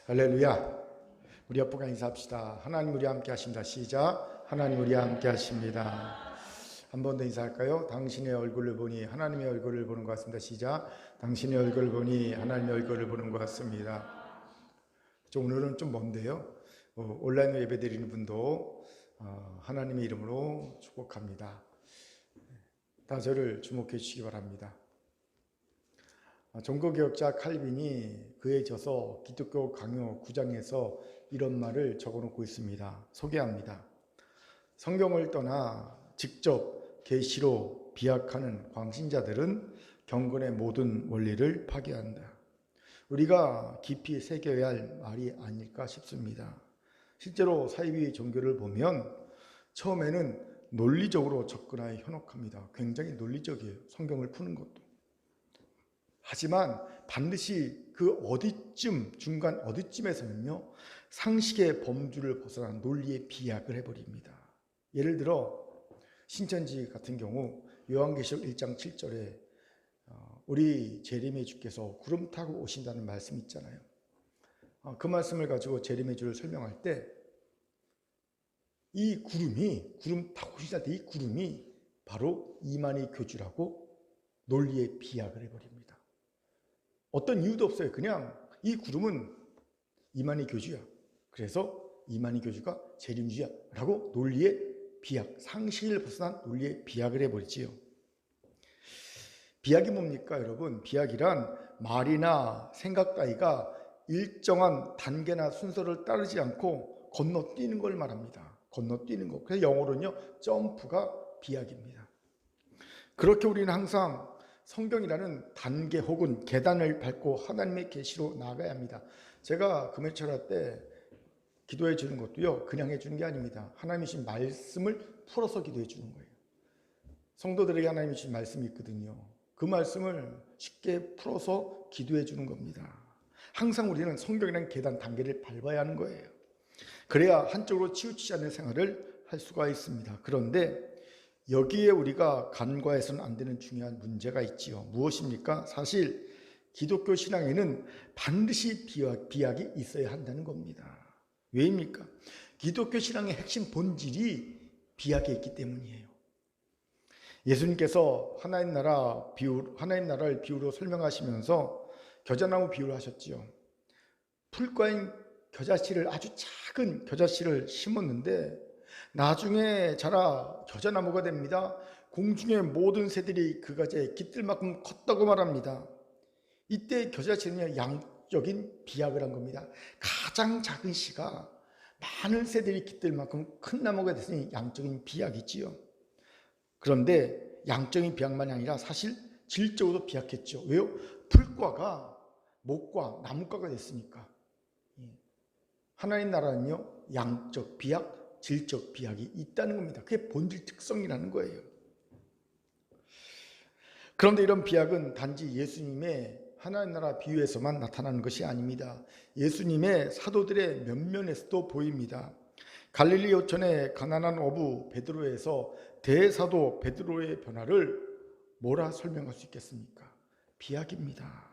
할렐루야. 우리 옆보가 인사합시다. 하나님 우리와 함께 하십니다. 시작. 하나님 우리와 함께 하십니다. 한 번 더 인사할까요? 당신의 얼굴을 보니 하나님의 얼굴을 보는 것 같습니다. 시작. 당신의 얼굴을 보니 하나님의 얼굴을 보는 것 같습니다. 오늘은 좀 먼데요. 온라인으로 예배 드리는 분도 하나님의 이름으로 축복합니다. 다 저를 주목해 주시기 바랍니다. 종교개혁자 칼빈이 그에 져서 기독교 강요 9장에서 이런 말을 적어놓고 있습니다. 소개합니다. 성경을 떠나 직접 계시로 비약하는 광신자들은 경건의 모든 원리를 파괴한다. 우리가 깊이 새겨야 할 말이 아닐까 싶습니다. 실제로 사이비 종교를 보면 처음에는 논리적으로 접근하여 현혹합니다. 굉장히 논리적이에요. 성경을 푸는 것도. 하지만 반드시 그 중간 어디쯤에서는요, 상식의 범주를 벗어난 논리의 비약을 해버립니다. 예를 들어 신천지 같은 경우 요한계시록 1장 7절에 우리 재림의 주께서 구름 타고 오신다는 말씀이 있잖아요. 그 말씀을 가지고 재림의 주를 설명할 때 이 구름 타고 오신다 때 이 구름이 바로 이만희 교주라고 논리의 비약을 해버립니다. 어떤 이유도 없어요. 그냥 이 구름은 이만희 교주야. 그래서 이만희 교주가 재림주야 라고 논리의 비약, 상식을 벗어난 논리의 비약을 해버리지요. 비약이 뭡니까 여러분? 비약이란 말이나 생각 따위가 일정한 단계나 순서를 따르지 않고 건너뛰는 걸 말합니다. 건너뛰는 거. 그래서 영어로는요, 점프가 비약입니다. 그렇게 우리는 항상 성경이라는 단계 혹은 계단을 밟고 하나님의 계시로 나아가야 합니다. 제가 금요철학 때 기도해 주는 것도요, 그냥 해주는 게 아닙니다. 하나님이 주신 말씀을 풀어서 기도해 주는 거예요. 성도들에게 하나님이 주신 말씀이 있거든요. 그 말씀을 쉽게 풀어서 기도해 주는 겁니다. 항상 우리는 성경이라는 계단 단계를 밟아야 하는 거예요. 그래야 한쪽으로 치우치지 않는 생활을 할 수가 있습니다. 그런데 여기에 우리가 간과해서는 안 되는 중요한 문제가 있지요. 무엇입니까? 사실 기독교 신앙에는 반드시 비약이 있어야 한다는 겁니다. 왜입니까? 기독교 신앙의 핵심 본질이 비약에 있기 때문이에요. 예수님께서 하나님 나라를 비유로 설명하시면서 겨자나무 비유를 하셨지요. 풀과인 겨자씨를, 아주 작은 겨자씨를 심었는데 나중에 자라 겨자나무가 됩니다. 공중의 모든 새들이 그 가지에 깃들만큼 컸다고 말합니다. 이때 겨자씨는 양적인 비약을 한 겁니다. 가장 작은 씨가 많은 새들이 깃들만큼 큰 나무가 됐으니 양적인 비약이지요. 그런데 양적인 비약만이 아니라 사실 질적으로도 비약했죠. 왜요? 풀과가 목과 나무과가 됐으니까. 하나님 나라는요, 양적 비약, 질적 비약이 있다는 겁니다. 그게 본질 특성이라는 거예요. 그런데 이런 비약은 단지 예수님의 하나님 나라 비유에서만 나타나는 것이 아닙니다. 예수님의 사도들의 면면에서도 보입니다. 갈릴리 요천의 가난한 어부 베드로에서 대사도 베드로의 변화를 뭐라 설명할 수 있겠습니까? 비약입니다.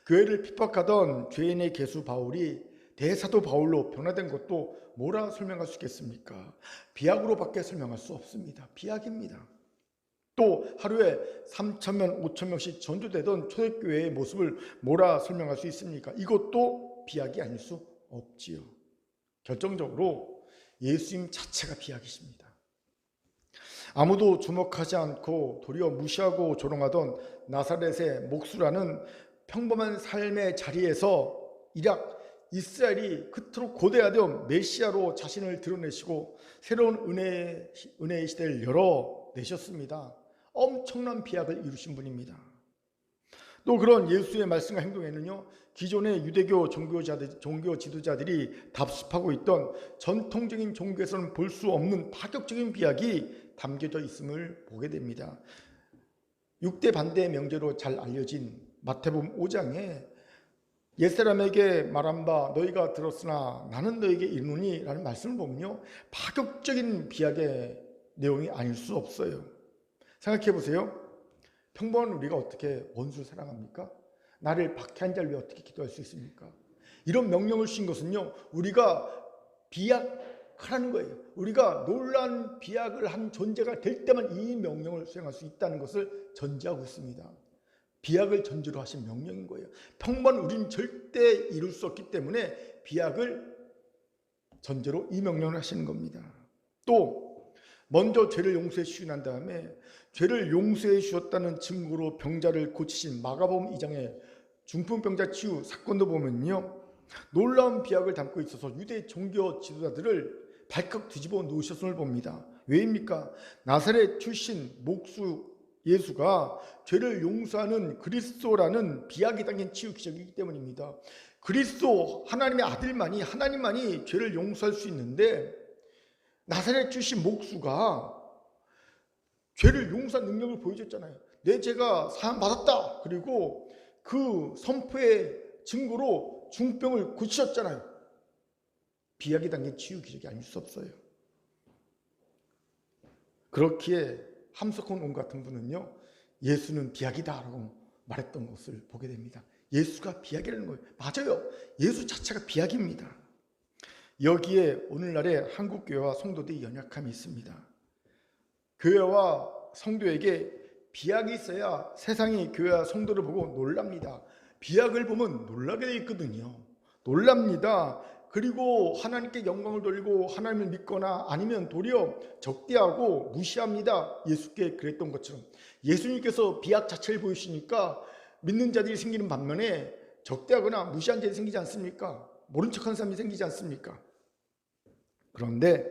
교회를 핍박하던 죄인의 개수 바울이 대사도 바울로 변화된 것도 뭐라 설명할 수 있겠습니까? 비약으로밖에 설명할 수 없습니다. 비약입니다. 또 하루에 3,000명, 5,000명씩 전도되던 초대교회의 모습을 뭐라 설명할 수 있습니까? 이것도 비약이 아닐 수 없지요. 결정적으로 예수님 자체가 비약이십니다. 아무도 주목하지 않고 도리어 무시하고 조롱하던 나사렛의 목수라는 평범한 삶의 자리에서 이스라엘이 그토록 고대하던 메시아로 자신을 드러내시고 새로운 은혜의 시대를 열어내셨습니다. 엄청난 비약을 이루신 분입니다. 또 그런 예수의 말씀과 행동에는요, 기존의 유대교 종교 지도자들이 답습하고 있던 전통적인 종교에서는 볼 수 없는 파격적인 비약이 담겨져 있음을 보게 됩니다. 6대 반대의 명제로 잘 알려진 마태복음 5장에 옛사람에게 말한 바 너희가 들었으나 나는 너희에게 이르노니 라는 말씀을 보면요, 파격적인 비약의 내용이 아닐 수 없어요. 생각해 보세요. 평범한 우리가 어떻게 원수를 사랑합니까? 나를 박해한 자를 위해 어떻게 기도할 수 있습니까? 이런 명령을 주신 것은요, 우리가 비약하라는 거예요. 우리가 놀라운 비약을 한 존재가 될 때만 이 명령을 수행할 수 있다는 것을 전제하고 있습니다. 비약을 전제로 하신 명령인 거예요. 평범한 우리는 절대 이룰 수 없기 때문에 비약을 전제로 이 명령을 하시는 겁니다. 또 먼저 죄를 용서해 주시고 난 다음에 죄를 용서해 주셨다는 증거로 병자를 고치신 마가복음 2장의 중풍병자 치유 사건도 보면요, 놀라운 비약을 담고 있어서 유대 종교 지도자들을 발칵 뒤집어 놓으셨음을 봅니다. 왜입니까? 나사렛 출신 목수 예수가 죄를 용서하는 그리스도라는 비약이 담긴 치유 기적이기 때문입니다. 그리스도 하나님만이 죄를 용서할 수 있는데 나사렛 출신 목수가 죄를 용서한 능력을 보여줬잖아요. 내 죄가 사함 받았다. 그리고 그 선포의 증거로 중병을 고치셨잖아요. 비약이 담긴 치유 기적이 아닐 수 없어요. 그렇기에 함석헌 옹 같은 분은요, 예수는 비약이다라고 말했던 것을 보게 됩니다. 예수가 비약이라는 거예요. 맞아요. 예수 자체가 비약입니다. 여기에 오늘날의 한국교회와 성도들의 연약함이 있습니다. 교회와 성도에게 비약이 있어야 세상이 교회와 성도를 보고 놀랍니다. 비약을 보면 놀라게 돼 있거든요. 놀랍니다. 그리고 하나님께 영광을 돌리고 하나님을 믿거나 아니면 도리어 적대하고 무시합니다. 예수께 그랬던 것처럼 예수님께서 비약 자체를 보이시니까 믿는 자들이 생기는 반면에 적대하거나 무시한 자들이 생기지 않습니까? 모른 척하는 사람이 생기지 않습니까? 그런데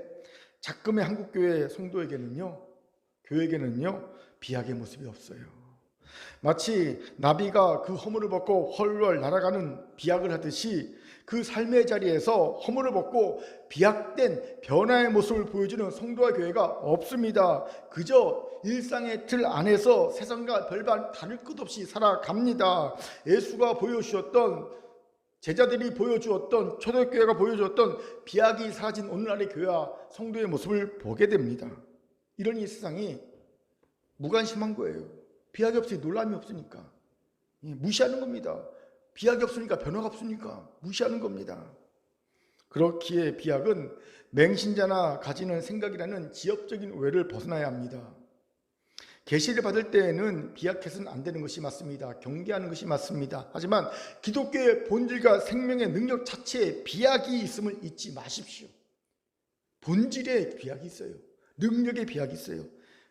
작금의 한국교회 성도에게는요, 교회에게는요, 비약의 모습이 없어요. 마치 나비가 그 허물을 벗고 헐헐 날아가는 비약을 하듯이 그 삶의 자리에서 허물을 벗고 비약된 변화의 모습을 보여주는 성도와 교회가 없습니다. 그저 일상의 틀 안에서 세상과 별반 다를 것 없이 살아갑니다. 예수가 보여주셨던, 제자들이 보여주었던, 초대교회가 보여주었던 비약이 사라진 오늘날의 교회와 성도의 모습을 보게 됩니다. 이런 이 세상이 무관심한 거예요. 비약이 없으니 놀람이 없으니까 무시하는 겁니다. 비약이 없으니까 변화가 없으니까 무시하는 겁니다. 그렇기에 비약은 맹신자나 가지는 생각이라는 지엽적인 오해를 벗어나야 합니다. 계시를 받을 때에는 비약해서는 안 되는 것이 맞습니다. 경계하는 것이 맞습니다. 하지만 기독교의 본질과 생명의 능력 자체에 비약이 있음을 잊지 마십시오. 본질에 비약이 있어요. 능력에 비약이 있어요.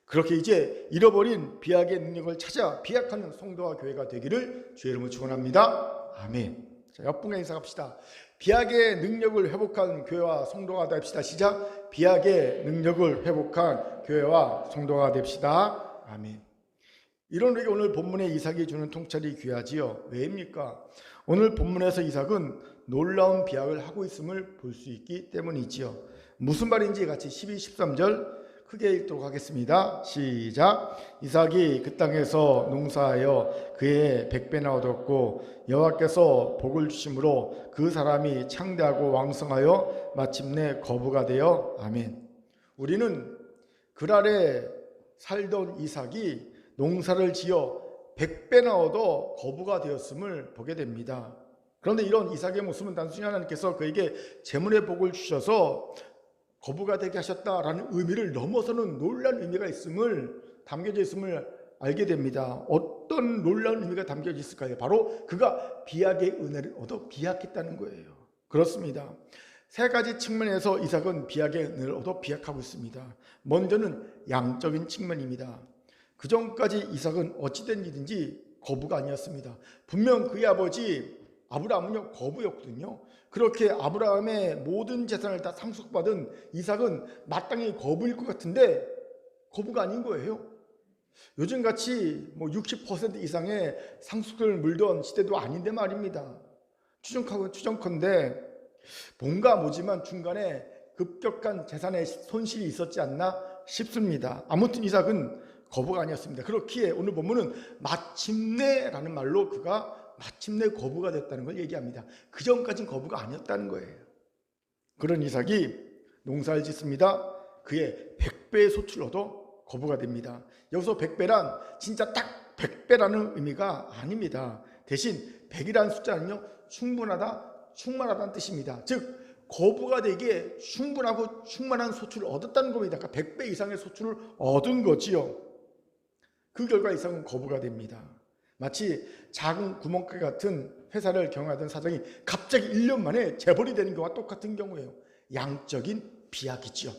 그렇게 이제 잃어버린 비약의 능력을 찾아 비약하는 성도와 교회가 되기를 주의 이름으로 축원합니다. 아멘. 자, 옆분과 인사합시다. 비약의 능력을 회복한 교회와 성도가 됩시다. 시작. 비약의 능력을 회복한 교회와 성도가 됩시다. 아멘. 이런 우리가 오늘 본문의 이삭이 주는 통찰이 귀하지요. 왜입니까? 오늘 본문에서 이삭은 놀라운 비약을 하고 있음을 볼 수 있기 때문이지요. 무슨 말인지 같이 12, 13절 크게 읽도록 하겠습니다. 시작. 이삭이 그 땅에서 농사하여 그의 100배나 얻었고 여호와께서 복을 주심으로 그 사람이 창대하고 왕성하여 마침내 거부가 되어 아멘. 우리는 그랄에 살던 이삭이 농사를 지어 100배나 얻어 거부가 되었음을 보게 됩니다. 그런데 이런 이삭의 모습은 단순히 하나님께서 그에게 재물의 복을 주셔서 거부가 되게 하셨다라는 의미를 넘어서는 놀라운 의미가 담겨져 있음을 알게 됩니다. 어떤 놀라운 의미가 담겨져 있을까요? 바로 그가 비약의 은혜를 얻어 비약했다는 거예요. 그렇습니다. 세 가지 측면에서 이삭은 비약의 은혜를 얻어 비약하고 있습니다. 먼저는 양적인 측면입니다. 그 전까지 이삭은 어찌된 일인지 거부가 아니었습니다. 분명 그의 아버지 아브라함은요, 거부였거든요. 그렇게 아브라함의 모든 재산을 다 상속받은 이삭은 마땅히 거부일 것 같은데 거부가 아닌 거예요. 요즘같이 60% 이상의 상속을 물던 시대도 아닌데 말입니다. 추정컨대 뭔가 모지만 중간에 급격한 재산의 손실이 있었지 않나 싶습니다. 아무튼 이삭은 거부가 아니었습니다. 그렇기에 오늘 본문은 마침내라는 말로 그가 마침내 거부가 됐다는 걸 얘기합니다. 그 전까지는 거부가 아니었다는 거예요. 그런 이삭이 농사를 짓습니다. 그의 100배의 소출을 얻어 거부가 됩니다. 여기서 100배란 진짜 딱 100배라는 의미가 아닙니다. 대신 100이라는 숫자는요, 충분하다, 충만하다는 뜻입니다. 즉 거부가 되기에 충분하고 충만한 소출을 얻었다는 겁니다. 그러니까 100배 이상의 소출을 얻은 거지요. 그 결과 이삭은 거부가 됩니다. 마치 작은 구멍가게 같은 회사를 경영하던 사장이 갑자기 1년 만에 재벌이 되는 경우와 똑같은 경우예요. 양적인 비약이죠.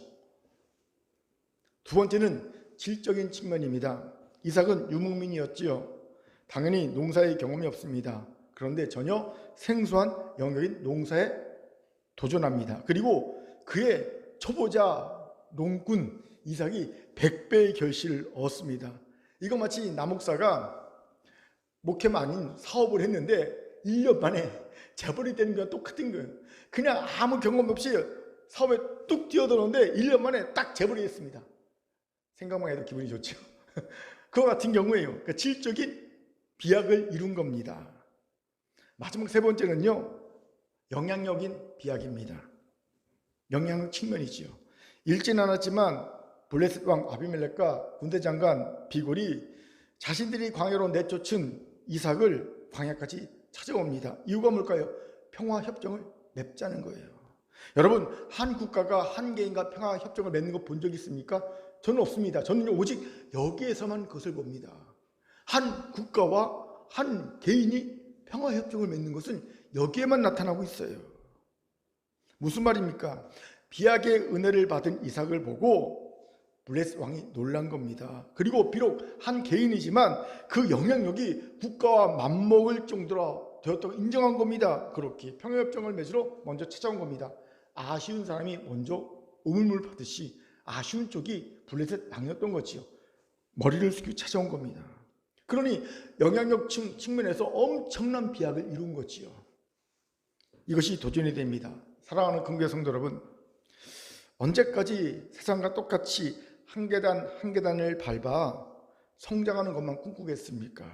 두 번째는 질적인 측면입니다. 이삭은 유목민이었지요. 당연히 농사의 경험이 없습니다. 그런데 전혀 생소한 영역인 농사에 도전합니다. 그리고 그의 초보자 농꾼 이삭이 100배의 결실을 얻습니다. 이거 마치 나 목사가 목회만 아닌 사업을 했는데 1년 만에 재벌이 되는 거랑 똑같은 거예요. 그냥 아무 경험 없이 사업에 뚝 뛰어드는데 1년 만에 딱 재벌이 됐습니다. 생각만 해도 기분이 좋죠. 그와 같은 경우에요. 그러니까 질적인 비약을 이룬 겁니다. 마지막 세 번째는요, 영향력인 비약입니다. 영향력 측면이지요. 읽진 않았지만 블레셋 왕 아비멜렉과 군대 장관 비골이 자신들이 광야로 내쫓은 이삭을 광야까지 찾아옵니다. 이유가 뭘까요? 평화협정을 맺자는 거예요. 여러분, 한 국가가 한 개인과 평화협정을 맺는 거 본 적 있습니까? 저는 없습니다. 저는 오직 여기에서만 그것을 봅니다. 한 국가와 한 개인이 평화협정을 맺는 것은 여기에만 나타나고 있어요. 무슨 말입니까? 비약의 은혜를 받은 이삭을 보고 블레셋 왕이 놀란 겁니다. 그리고 비록 한 개인이지만 그 영향력이 국가와 맞먹을 정도로 되었다고 인정한 겁니다. 그렇게 평화협정을 맺으러 먼저 찾아온 겁니다. 아쉬운 사람이 먼저 우물물 받듯이 아쉬운 쪽이 블레셋 왕이었던 거지요. 머리를 숙이고 찾아온 겁니다. 그러니 영향력 측면에서 엄청난 비약을 이룬 거지요. 이것이 도전이 됩니다. 사랑하는 긍휼의 성도 여러분, 언제까지 세상과 똑같이 한 계단 한 계단을 밟아 성장하는 것만 꿈꾸겠습니까?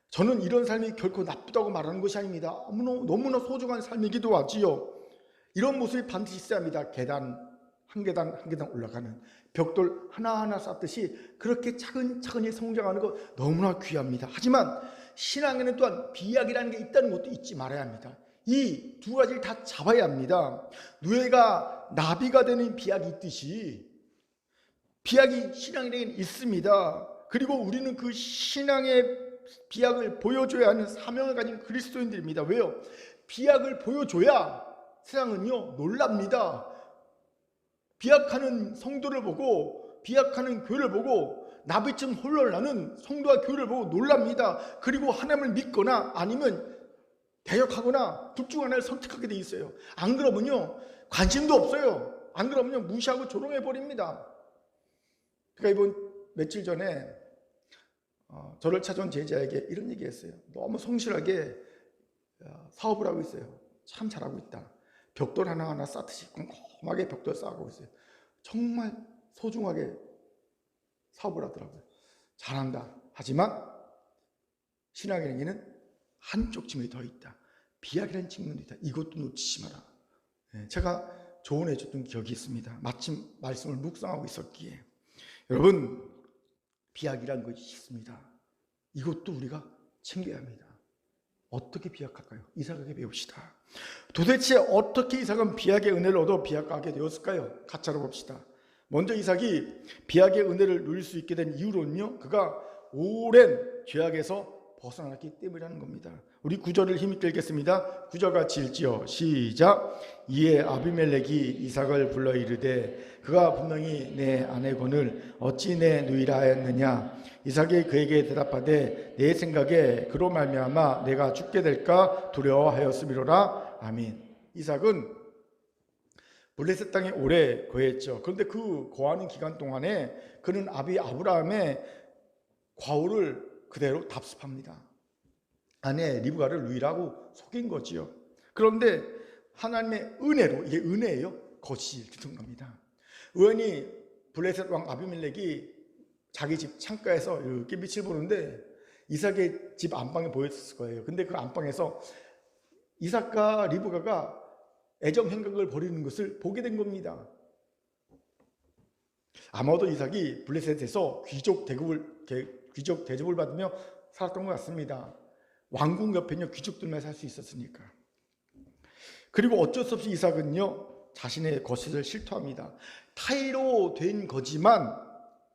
저는 이런 삶이 결코 나쁘다고 말하는 것이 아닙니다. 너무나 소중한 삶이기도 하지요. 이런 모습이 반드시 있어야 합니다. 계단 한 계단 한 계단 올라가는 벽돌 하나하나 쌓듯이 그렇게 차근차근히 성장하는 것 너무나 귀합니다. 하지만 신앙에는 또한 비약이라는 게 있다는 것도 잊지 말아야 합니다. 이 두 가지를 다 잡아야 합니다. 누에가 나비가 되는 비약이 있듯이 비약이 신앙에는 있습니다. 그리고 우리는 그 신앙의 비약을 보여줘야 하는 사명을 가진 그리스도인들입니다. 왜요? 비약을 보여줘야 세상은요 놀랍니다. 비약하는 성도를 보고 비약하는 교회를 보고 나비처럼 홀로나는 성도와 교회를 보고 놀랍니다. 그리고 하나님을 믿거나 아니면 대적하거나 둘 중 하나를 선택하게 돼 있어요. 안 그러면요 관심도 없어요. 안 그러면요 무시하고 조롱해 버립니다. 그러니까 이번 며칠 전에 저를 찾아온 제자에게 이런 얘기했어요. 너무 성실하게 사업을 하고 있어요. 참 잘하고 있다. 벽돌 하나하나 쌓듯이 꼼꼼하게 벽돌 쌓고 있어요. 정말 소중하게 사업을 하더라고요. 잘한다. 하지만 신앙에는 한쪽 측면이 더 있다. 비약이라는 측면도 있다. 이것도 놓치지 마라. 제가 조언해 줬던 기억이 있습니다. 마침 말씀을 묵상하고 있었기에. 여러분, 비약이라는 것이 있습니다. 이것도 우리가 챙겨야 합니다. 어떻게 비약할까요? 이삭에게 배웁시다. 도대체 어떻게 이삭은 비약의 은혜를 얻어 비약하게 되었을까요? 가짜로 봅시다. 먼저 이삭이 비약의 은혜를 누릴 수 있게 된 이유로는요, 그가 오랜 죄악에서 벗어났기 때문이라는 겁니다. 우리 9절을 힘있게 읽겠습니다. 9절 같이 읽지요. 시작. 이에 아비멜렉이 이삭을 불러 이르되 그가 분명히 내 아내건을 어찌 내 누이라 하였느냐. 이삭이 그에게 대답하되 내 생각에 그로 말미암아 내가 죽게 될까 두려워하였음이로라. 아멘. 이삭은 블레셋 땅에 오래 거했죠. 그런데 그 거하는 기간 동안에 그는 아비 아브라함의 과오를 그대로 답습합니다. 아내 리브가를 누이라고 속인 거지요. 그런데 하나님의 은혜로, 이게 은혜예요. 거짓이 듣는 겁니다. 우연히 블레셋 왕 아비멜렉이 자기 집 창가에서 이렇게 빛을 보는데 이삭의 집 안방에 보였을 거예요. 근데 그 안방에서 이삭과 리브가가 애정 행각을 벌이는 것을 보게 된 겁니다. 아마도 이삭이 블레셋에서 귀족 대접을 받으며 살았던 것 같습니다. 왕궁 옆에는 귀족들만 살 수 있었으니까. 그리고 어쩔 수 없이 이삭은요 자신의 거짓을 실토합니다. 타의로 된 거지만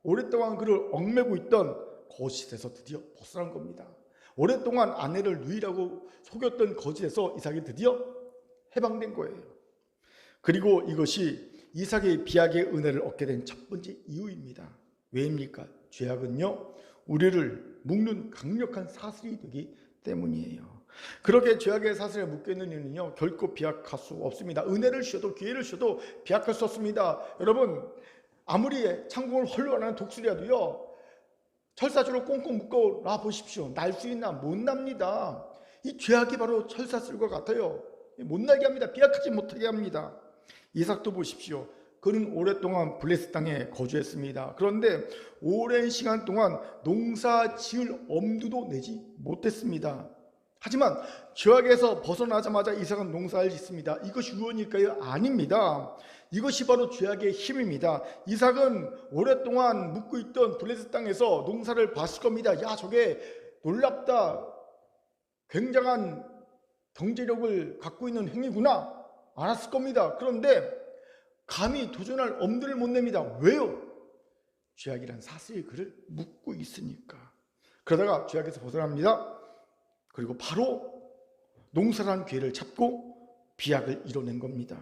오랫동안 그를 얽매고 있던 거짓에서 드디어 벗어난 겁니다. 오랫동안 아내를 누이라고 속였던 거짓에서 이삭이 드디어 해방된 거예요. 그리고 이것이 이삭의 비약의 은혜를 얻게 된 첫 번째 이유입니다. 왜입니까? 죄악은요 우리를 묶는 강력한 사슬이 되기 때문이에요. 그렇게 죄악의 사슬에 묶여있는 이는요 결코 비약할 수 없습니다. 은혜를 주셔도 기회를 주셔도 비약할 수 없습니다. 여러분, 아무리 창공을 헐렁하는 독수리라도요 철사줄로 꽁꽁 묶어 놔 보십시오. 날 수 있나? 못 납니다. 이 죄악이 바로 철사줄과 같아요. 못 나게 합니다. 비약하지 못하게 합니다. 이삭도 보십시오. 그는 오랫동안 블레셋 땅에 거주했습니다. 그런데 오랜 시간 동안 농사 지을 엄두도 내지 못했습니다. 하지만 죄악에서 벗어나자마자 이삭은 농사를 짓습니다. 이것이 우연일까요? 아닙니다. 이것이 바로 죄악의 힘입니다. 이삭은 오랫동안 묵고 있던 블레셋 땅에서 농사를 봤을 겁니다. 야, 저게 놀랍다, 굉장한 경제력을 갖고 있는 행위구나 알았을 겁니다. 그런데 감히 도전할 엄두를 못 냅니다. 왜요? 죄악이란 사슬이 그를 묶고 있으니까. 그러다가 죄악에서 벗어납니다. 그리고 바로 농사라는 기회를 찾고 비약을 이뤄낸 겁니다.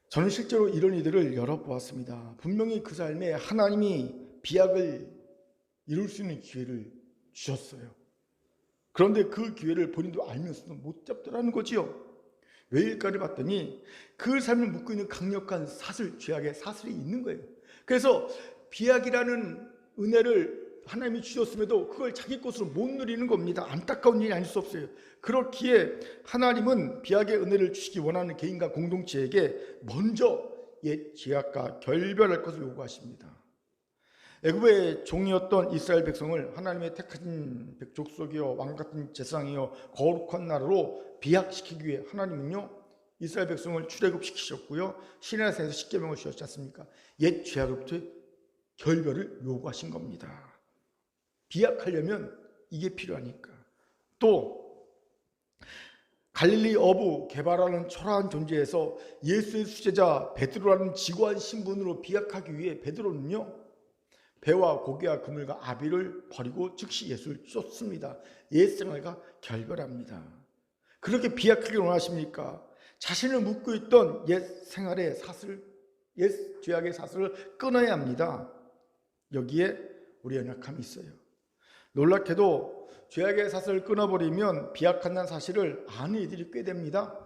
저는 실제로 이런 이들을 열어보았습니다. 분명히 그 삶에 하나님이 비약을 이룰 수 있는 기회를 주셨어요. 그런데 그 기회를 본인도 알면서도 못 잡더라는 거지요. 왜일까를 봤더니 그 삶을 묶고 있는 강력한 사슬, 죄악의 사슬이 있는 거예요. 그래서 비약이라는 은혜를 하나님이 주셨음에도 그걸 자기 것으로 못 누리는 겁니다. 안타까운 일이 아닐 수 없어요. 그렇기에 하나님은 비약의 은혜를 주시기 원하는 개인과 공동체에게 먼저 옛 죄악과 결별할 것을 요구하십니다. 애굽의 종이었던 이스라엘 백성을 하나님의 택하신 족속이요 왕같은 제사장이요 거룩한 나라로 비약시키기 위해 하나님은요 이스라엘 백성을 출애굽시키셨고요 시내산에서 십계명을 주셨지 않습니까? 옛 죄악으로부터 결별을 요구하신 겁니다. 비약하려면 이게 필요하니까. 또 갈릴리 어부 게바라는 초라한 존재에서 예수의 수제자 베드로라는 지고한 신분으로 비약하기 위해 베드로는요 배와 고기와 그물과 아비를 버리고 즉시 예수를 쫓습니다. 옛 생활과 결별합니다. 그렇게 비약하길 원하십니까? 자신을 묶고 있던 옛 생활의 사슬, 옛 죄악의 사슬을 끊어야 합니다. 여기에 우리의 연약함이 있어요. 놀랍게도 죄악의 사슬을 끊어버리면 비약한다는 사실을 아는 이들이 꽤 됩니다.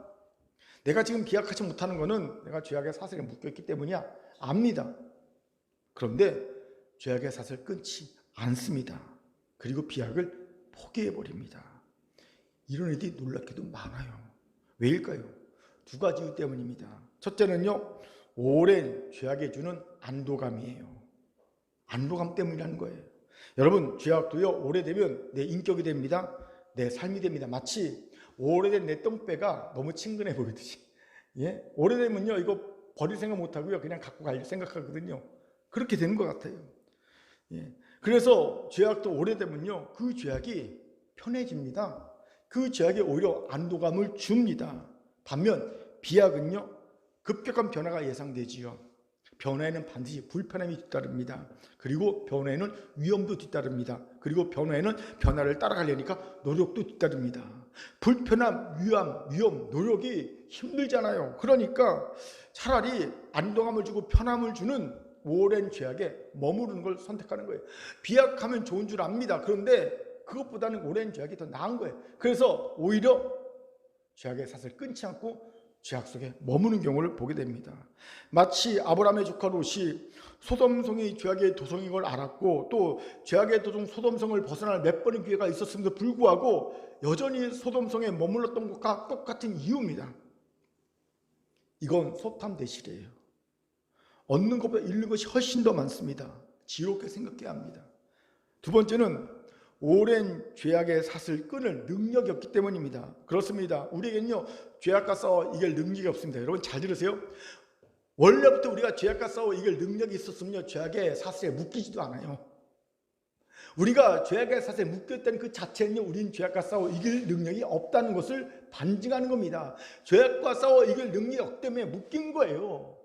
내가 지금 비약하지 못하는 것은 내가 죄악의 사슬에 묶여있기 때문이야 압니다. 그런데 죄악의 사슬을 끊지 않습니다. 그리고 비약을 포기해버립니다. 이런 일이 놀랍게도 많아요. 왜일까요? 두 가지 이유 때문입니다. 첫째는요, 오랜 죄악에 주는 안도감이에요. 안도감 때문이라는 거예요. 여러분, 죄악도요, 오래되면 내 인격이 됩니다. 내 삶이 됩니다. 마치 오래된 내 똥배가 너무 친근해 보이듯이. 예? 오래되면요, 이거 버릴 생각 못 하고요, 그냥 갖고 갈 생각하거든요. 그렇게 되는 것 같아요. 예. 그래서 죄악도 오래되면요 그 죄악이 편해집니다. 그 죄악이 오히려 안도감을 줍니다. 반면 비약은요 급격한 변화가 예상되지요. 변화에는 반드시 불편함이 뒤따릅니다. 그리고 변화에는 위험도 뒤따릅니다. 그리고 변화에는 변화를 따라가려니까 노력도 뒤따릅니다. 불편함, 위험, 노력이 힘들잖아요. 그러니까 차라리 안도감을 주고 편함을 주는 오랜 죄악에 머무르는 걸 선택하는 거예요. 비약하면 좋은 줄 압니다. 그런데 그것보다는 오랜 죄악이 더 나은 거예요. 그래서 오히려 죄악의 사슬을 끊지 않고 죄악 속에 머무는 경우를 보게 됩니다. 마치 아브라함의 조카 롯이 소돔성이 죄악의 도성인 걸 알았고 또 죄악의 도성 소돔성을 벗어날 몇 번의 기회가 있었음에도 불구하고 여전히 소돔성에 머물렀던 것과 똑같은 이유입니다. 이건 소탐대실이에요. 얻는 것보다 잃는 것이 훨씬 더 많습니다. 지롭게 생각해야 합니다. 두 번째는 오랜 죄악의 사슬 끊을 능력이 없기 때문입니다. 그렇습니다. 우리에게는요 죄악과 싸워 이길 능력이 없습니다. 여러분 잘 들으세요. 원래부터 우리가 죄악과 싸워 이길 능력이 있었으면요 죄악의 사슬에 묶이지도 않아요. 우리가 죄악의 사슬에 묶였다는 그 자체는요, 우리는 죄악과 싸워 이길 능력이 없다는 것을 반증하는 겁니다. 죄악과 싸워 이길 능력 때문에 묶인 거예요.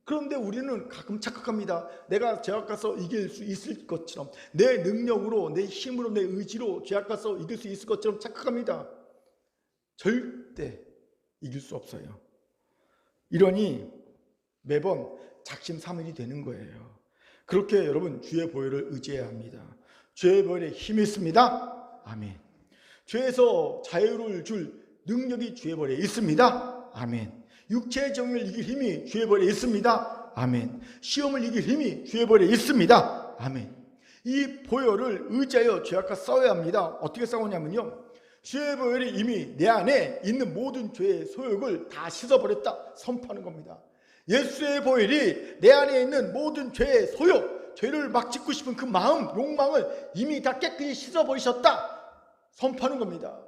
그런데 우리는 가끔 착각합니다. 내가 죄악과 싸워 이길 수 있을 것처럼, 내 능력으로, 내 힘으로, 내 의지로 죄악과 싸워 이길 수 있을 것처럼 착각합니다. 절대 이길 수 없어요. 이러니 매번 작심삼일이 되는 거예요. 그렇게 여러분 주의 보혈을 의지해야 합니다. 주의 보혈에 힘이 있습니다. 아멘. 죄에서 자유를 줄 능력이 주의 보혈에 있습니다. 아멘. 육체의 정을 이길 힘이 주의 보혈에 있습니다. 아멘. 시험을 이길 힘이 주의 보혈에 있습니다. 아멘. 이 보혈을 의지하여 죄악과 싸워야 합니다. 어떻게 싸우냐면요, 주의 보혈이 이미 내 안에 있는 모든 죄의 소욕을 다 씻어버렸다 선포하는 겁니다. 예수의 보혈이 내 안에 있는 모든 죄의 소욕, 죄를 막 짓고 싶은 그 마음, 욕망을 이미 다 깨끗이 씻어버리셨다 선포하는 겁니다.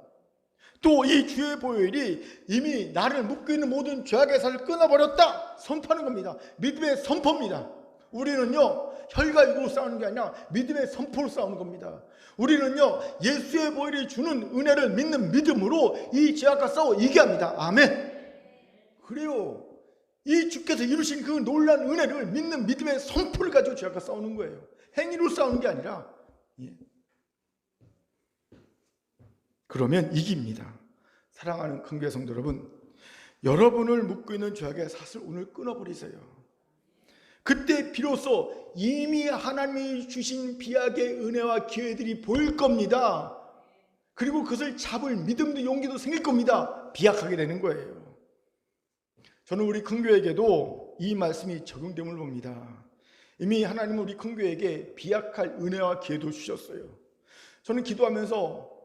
또 이 주의 보혈이 이미 나를 묶고 있는 모든 죄악의 살을 끊어버렸다 선포하는 겁니다. 믿음의 선포입니다. 우리는요, 혈과 육으로 싸우는 게 아니라 믿음의 선포로 싸우는 겁니다. 우리는요, 예수의 보혈이 주는 은혜를 믿는 믿음으로 이 죄악과 싸워 이기게 합니다. 아멘. 그래요. 이 주께서 이루신 그 놀라운 은혜를 믿는 믿음의 선포를 가지고 죄악과 싸우는 거예요. 행위로 싸우는 게 아니라. 그러면 이깁니다. 사랑하는 큰교회 성도 여러분, 여러분을 묶고 있는 죄악의 사슬 오늘 끊어버리세요. 그때 비로소 이미 하나님이 주신 비약의 은혜와 기회들이 보일 겁니다. 그리고 그것을 잡을 믿음도 용기도 생길 겁니다. 비약하게 되는 거예요. 저는 우리 큰교회에게도 이 말씀이 적용됨을 봅니다. 이미 하나님은 우리 큰교회에게 비약할 은혜와 기회도 주셨어요. 저는 기도하면서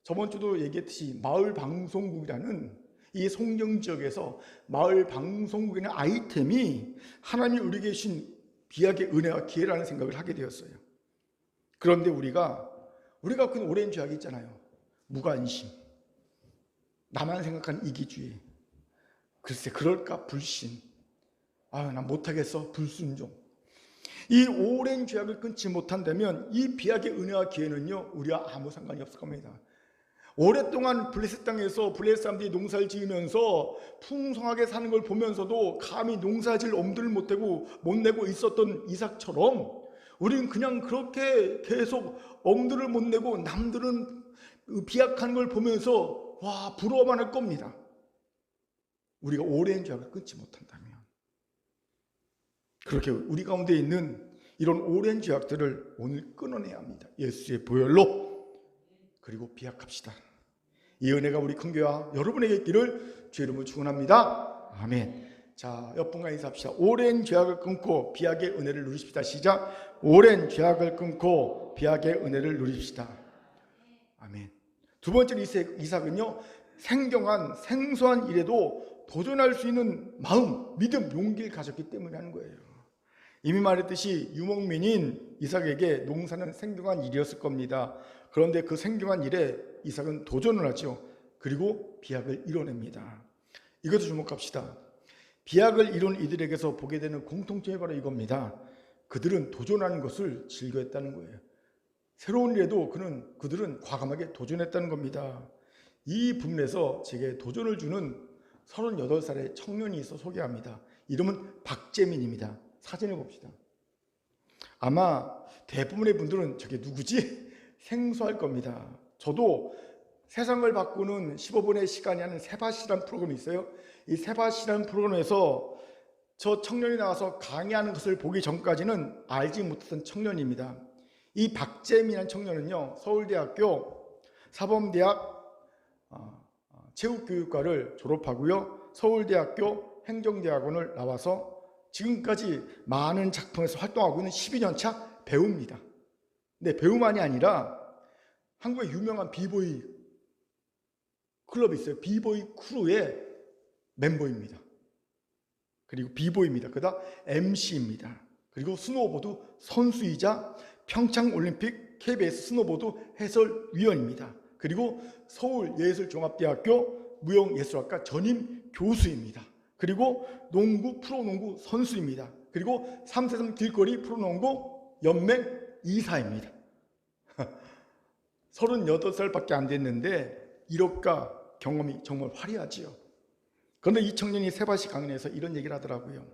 저번 주도 얘기했듯이 마을 방송국이라는 이 송정 지역에서 마을 방송국이라는 아이템이 하나님이 우리에게 주신 비약의 은혜와 기회라는 생각을 하게 되었어요. 그런데 우리가 그 오랜 죄악이 있잖아요. 무관심, 나만 생각하는 이기주의, 글쎄 그럴까 불신, 난 못하겠어 불순종. 이 오랜 죄악을 끊지 못한다면 이 비약의 은혜와 기회는요, 우리와 아무 상관이 없을 겁니다. 오랫동안 블레셋 땅에서 블레셋 사람들이 농사를 지으면서 풍성하게 사는 걸 보면서도 감히 농사질 엄두를 못 내고 있었던 이삭처럼 우리는 그냥 그렇게 계속 엄두를 못 내고 남들은 비약하는 걸 보면서 부러워만 할 겁니다. 우리가 오랜 죄악을 끊지 못한다면. 그렇게 우리 가운데 있는 이런 오랜 죄악들을 오늘 끊어내야 합니다. 예수의 보혈로. 그리고 비약합시다. 이 은혜가 우리 큰교회와 여러분에게 있기를 주의 이름으로 축원합니다. 아멘. 자, 옆분과 인사합시다. 오랜 죄악을 끊고 비약의 은혜를 누리십시다. 시작. 오랜 죄악을 끊고 비약의 은혜를 누리십시다. 아멘. 두 번째로 이삭은요, 생소한 일에도 도전할 수 있는 마음, 믿음, 용기를 가졌기 때문에 하는 거예요. 이미 말했듯이 유목민인 이삭에게 농사는 생경한 일이었을 겁니다. 그런데 그 생경한 일에 이삭은 도전을 하죠. 그리고 비약을 이뤄냅니다. 이것도 주목합시다. 비약을 이룬 이들에게서 보게 되는 공통점이 바로 이겁니다. 그들은 도전하는 것을 즐겨했다는 거예요. 새로운 일에도 그들은 과감하게 도전했다는 겁니다. 이 부분에서 제게 도전을 주는 38살의 청년이 있어 소개합니다. 이름은 박재민입니다. 사진을 봅시다. 아마 대부분의 분들은 저게 누구지? 생소할 겁니다. 저도 세상을 바꾸는 15분의 시간이 하는 세바시라는 프로그램이 있어요. 이 세바시라는 프로그램에서 저 청년이 나와서 강의하는 것을 보기 전까지는 알지 못했던 청년입니다. 이 박재민이라는 청년은요, 서울대학교 사범대학 체육교육과를 졸업하고요, 서울대학교 행정대학원을 나와서 지금까지 많은 작품에서 활동하고 있는 12년차 배우입니다. 근데 배우만이 아니라 한국의 유명한 비보이 클럽이 있어요. 비보이 크루의 멤버입니다. 그리고 비보이입니다. 그다음 MC입니다. 그리고 스노우보드 선수이자 평창올림픽 KBS 스노우보드 해설위원입니다. 그리고 서울예술종합대학교 무용예술학과 전임 교수입니다. 그리고 농구 프로농구 선수입니다. 그리고 3세3 길거리 프로농구 연맹 이사입니다. 38살밖에 안 됐는데 이력과 경험이 정말 화려하지요. 그런데 이 청년이 세바시 강연에서 이런 얘기를 하더라고요.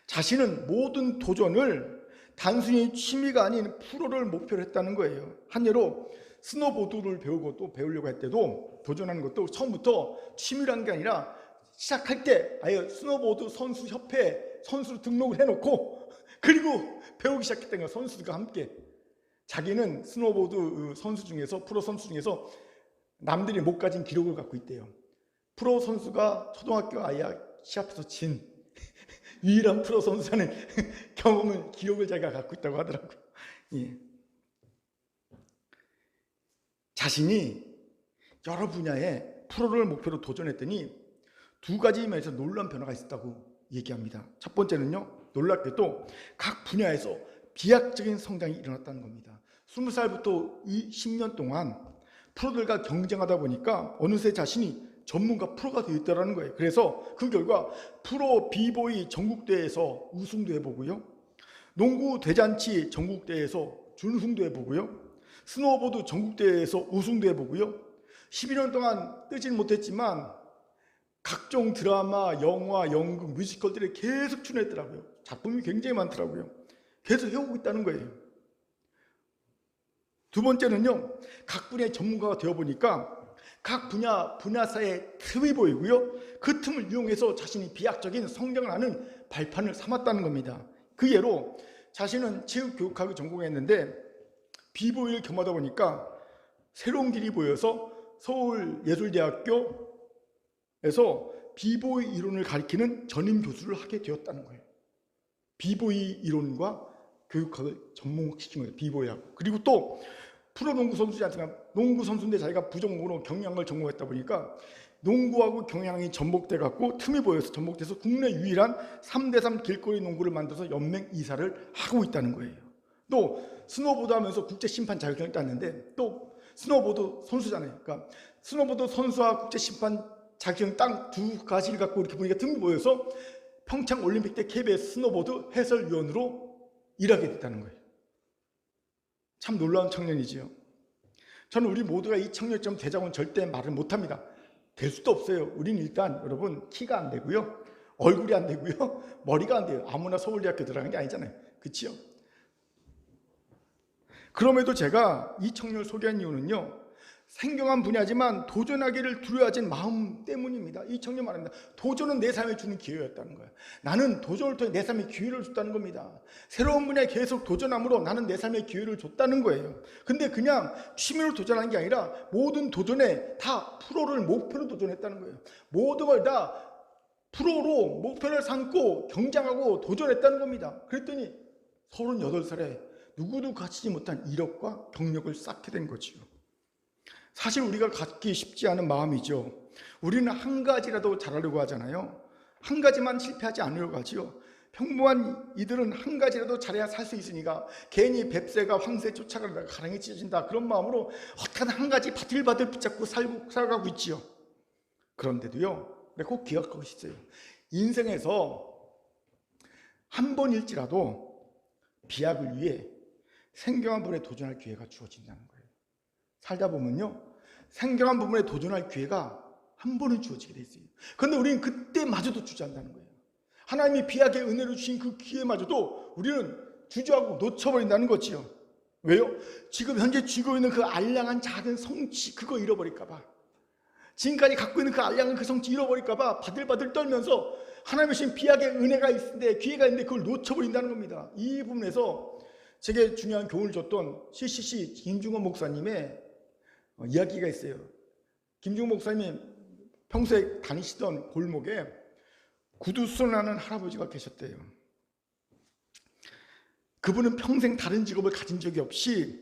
자신은 모든 도전을 단순히 취미가 아닌 프로를 목표로 했다는 거예요. 한 예로 스노보드를 배우고 또 배우려고 할 때도 도전하는 것도 처음부터 취미란 게 아니라 시작할 때 아예 스노보드 선수 협회에 선수로 등록을 해놓고 그리고 배우기 시작했다는 거예요. 선수들과 함께. 자기는 스노보드 선수 중에서 프로 선수 중에서 남들이 못 가진 기록을 갖고 있대요. 프로 선수가 초등학교 아이야 시합에서 진 유일한 프로 선수라는 경험을 기록을 자기가 갖고 있다고 하더라고요. 예. 자신이 여러 분야에 프로를 목표로 도전했더니 두 가지 면에서 놀라운 변화가 있었다고 얘기합니다. 첫 번째는요, 놀랍게도 각 분야에서 비약적인 성장이 일어났다는 겁니다. 20살부터 10년 동안 프로들과 경쟁하다 보니까 어느새 자신이 전문가 프로가 되어 있다는 거예요. 그래서 그 결과 프로 비보이 전국대회에서 우승도 해보고요, 농구 대잔치 전국대회에서 준우승도 해보고요, 스노보드 전국대회에서 우승도 해보고요, 12년 동안 뜨지는 못했지만 각종 드라마, 영화, 연극, 뮤지컬들에 계속 출연했더라고요. 작품이 굉장히 많더라고요. 계속 해오고 있다는 거예요. 두 번째는요, 각 분야의 전문가가 되어보니까 각 분야사의 틈이 보이고요, 그 틈을 이용해서 자신이 비약적인 성장을 하는 발판을 삼았다는 겁니다. 그 예로 자신은 체육교육학을 전공했는데 비보이를 겸하다 보니까 새로운 길이 보여서 서울예술대학교에서 비보이 이론을 가리키는 전임 교수를 하게 되었다는 거예요. 비보이 이론과 교육학을 접목시킨 거예요. 비보이하고. 그리고 또 프로농구 선수지 않지만 농구 선수인데 자기가 부전공으로 경영을 전공했다 보니까 농구하고 경영이 접목돼 갖고 틈이 보여서 접목돼서 국내 유일한 3대3 길거리 농구를 만들어서 연맹 이사를 하고 있다는 거예요. 또 스노보드 하면서 국제 심판 자격증을 땄는데 또 스노보드 선수잖아요. 그러니까 스노보드 선수와 국제 심판 자격증 딱 두 가지를 갖고 이렇게 보니까 틈이 보여서 평창 올림픽 때 KBS 스노보드 해설위원으로 일하게 됐다는 거예요. 참 놀라운 청년이지요. 저는 우리 모두가 이 청년처럼 되자고는 절대 말을 못합니다. 될 수도 없어요. 우리는 일단 여러분 키가 안 되고요, 얼굴이 안 되고요, 머리가 안 돼요. 아무나 서울대학교 들어가는 게 아니잖아요. 그렇죠? 그럼에도 제가 이 청년을 소개한 이유는요, 생경한 분야지만 도전하기를 두려워하진 마음 때문입니다. 이 청년 말합니다. 도전은 내 삶에 주는 기회였다는 거예요. 나는 도전을 통해 내 삶에 기회를 줬다는 겁니다. 새로운 분야에 계속 도전함으로 나는 내 삶에 기회를 줬다는 거예요. 근데 그냥 취미로 도전한 게 아니라 모든 도전에 다 프로를 목표로 도전했다는 거예요. 모든 걸 다 프로로 목표를 삼고 경쟁하고 도전했다는 겁니다. 그랬더니 38살에 누구도 갖추지 못한 이력과 경력을 쌓게 된 거지요. 사실 우리가 갖기 쉽지 않은 마음이죠. 우리는 한 가지라도 잘하려고 하잖아요. 한 가지만 실패하지 않으려고 하지요. 평범한 이들은 한 가지라도 잘해야 살 수 있으니까 괜히 뱁새가 황새 쫓아가다가 가랑이 찢어진다 그런 마음으로 어떻게든 한 가지 바들바들 붙잡고 살아가고 있지요. 그런데도요, 꼭 기억하고 싶어요. 인생에서 한 번일지라도 비약을 위해 생경한 분에 도전할 기회가 주어진다는 거예요. 살다 보면요, 생경한 부분에 도전할 기회가 한 번은 주어지게 돼 있어요. 그런데 우리는 그때마저도 주저한다는 거예요. 하나님이 비약의 은혜를 주신 그 기회마저도 우리는 주저하고 놓쳐버린다는 거지요. 왜요? 지금 현재 쥐고 있는 그 알량한 작은 성취 그거 잃어버릴까 봐, 지금까지 갖고 있는 그 알량한 그 성취 잃어버릴까 봐 바들바들 떨면서 하나님이 주신 비약의 은혜가 있는데 기회가 있는데 그걸 놓쳐버린다는 겁니다. 이 부분에서 제게 중요한 교훈을 줬던 CCC 김중원 목사님의 이야기가 있어요. 김중원 목사님이 평소에 다니시던 골목에 구두순하는 할아버지가 계셨대요. 그분은 평생 다른 직업을 가진 적이 없이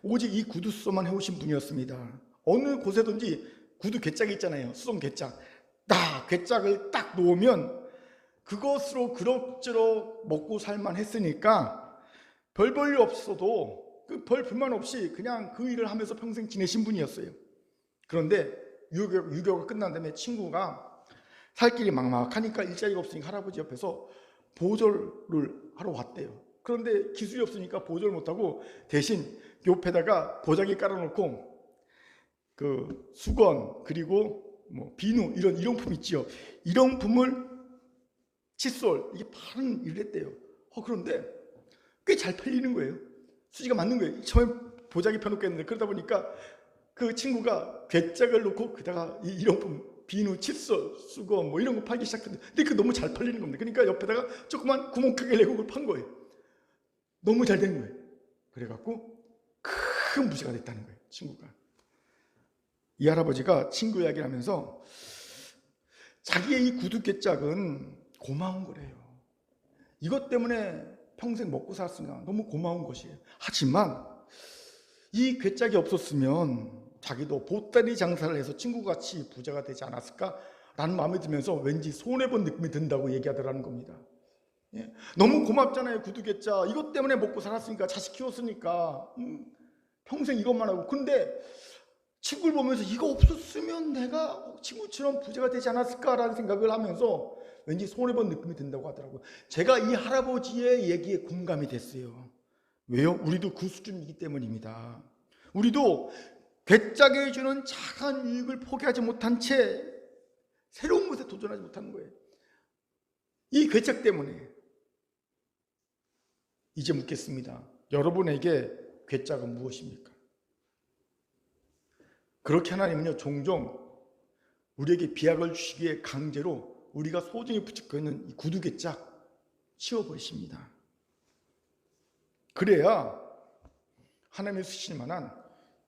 오직 이 구두수만 해오신 분이었습니다. 어느 곳에든지 구두 괴짝이 있잖아요. 수동 괴짝. 딱 괴짝을 딱 놓으면 그것으로 그럭저럭 먹고 살만 했으니까 별 볼 일 없어도 별 불만 없이 그냥 그 일을 하면서 평생 지내신 분이었어요. 그런데 유교가 끝난 다음에 친구가 살 길이 막막하니까 일자리가 없으니까 할아버지 옆에서 보조를 하러 왔대요. 그런데 기술이 없으니까 보조를 못하고 대신 옆에다가 보자기 깔아놓고 그 수건 그리고 뭐 비누 이런 일용품 있죠. 일용품을 칫솔 이게 파는 일을 했대요. 그런데 꽤 잘 팔리는 거예요. 수지가 맞는 거예요. 처음에 보자기 펴놓겠는데 그러다 보니까 그 친구가 괴짝을 놓고 그다가 이 일용품 비누, 칫솔, 수건 뭐 이런 거 팔기 시작했는데 근데 그 너무 잘 팔리는 겁니다. 그러니까 옆에다가 조그만 구멍크게 내고 그걸 판 거예요. 너무 잘 된 거예요. 그래갖고 큰 부자가 됐다는 거예요. 친구가. 이 할아버지가 친구 이야기를 하면서 자기의 이 구두 괴짝은 고마운 거래요. 이것 때문에 평생 먹고 살았으니까 너무 고마운 것이에요. 하지만 이 괴짝이 없었으면 자기도 보따리 장사를 해서 친구같이 부자가 되지 않았을까라는 마음이 들면서 왠지 손해본 느낌이 든다고 얘기하더라는 겁니다. 예? 너무 고맙잖아요. 구두 괴짝 이것 때문에 먹고 살았으니까 자식 키웠으니까 평생 이것만 하고 근데 친구를 보면서 이거 없었으면 내가 친구처럼 부자가 되지 않았을까라는 생각을 하면서 왠지 손해본 느낌이 든다고 하더라고요. 제가 이 할아버지의 얘기에 공감이 됐어요. 왜요? 우리도 그 수준이기 때문입니다. 우리도 괴짝에 주는 작은 유익을 포기하지 못한 채 새로운 것에 도전하지 못하는 거예요. 이 괴짝 때문에. 이제 묻겠습니다. 여러분에게 괴짝은 무엇입니까? 그렇게 하나님은요 종종 우리에게 비약을 주시기 위해 강제로 우리가 소중히 붙잡고 있는 이 구두 괴짝 치워버리십니다. 그래야 하나님이 쓰실 만한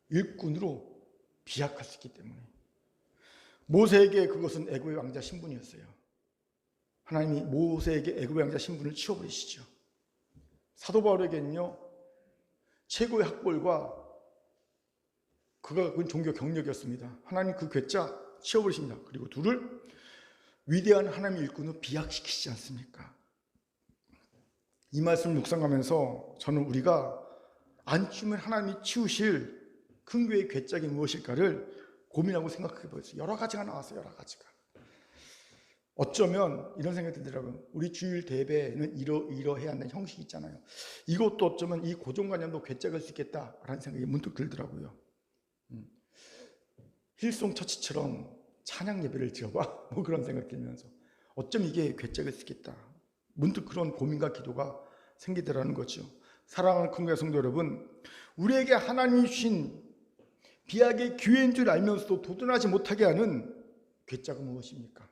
일꾼으로 비약할 수 있기 때문에. 모세에게 그것은 애굽의 왕자 신분이었어요. 하나님이 모세에게 애굽의 왕자 신분을 치워버리시죠. 사도 바울에게는요 최고의 학벌과 그가 갖고 종교 경력이었습니다. 하나님 그 괴짝 치워버리십니다. 그리고 둘을 위대한 하나님의 일꾼으로 비약시키시지 않습니까? 이 말씀을 묵상하면서 저는 우리가 안 치우면 하나님이 치우실 큰 교회의 괴짝이 무엇일까를 고민하고 생각해 보았어요. 여러 가지가 나왔어요. 여러 가지가. 어쩌면 이런 생각이 들더라고요. 우리 주일 대배는 이러해야 한다는 형식이 있잖아요. 이것도 어쩌면 이 고정관념도 괴짝일 수 있겠다라는 생각이 문득 들더라고요. 힐송 처치처럼 찬양 예배를 드려봐 뭐 그런 생각 들면서 어쩜 이게 괴짝일 수 있겠다. 문득 그런 고민과 기도가 생기더라는 거죠. 사랑하는 큰교회 성도 여러분, 우리에게 하나님이 주신 비약의 기회인 줄 알면서도 도전하지 못하게 하는 괴짝은 무엇입니까?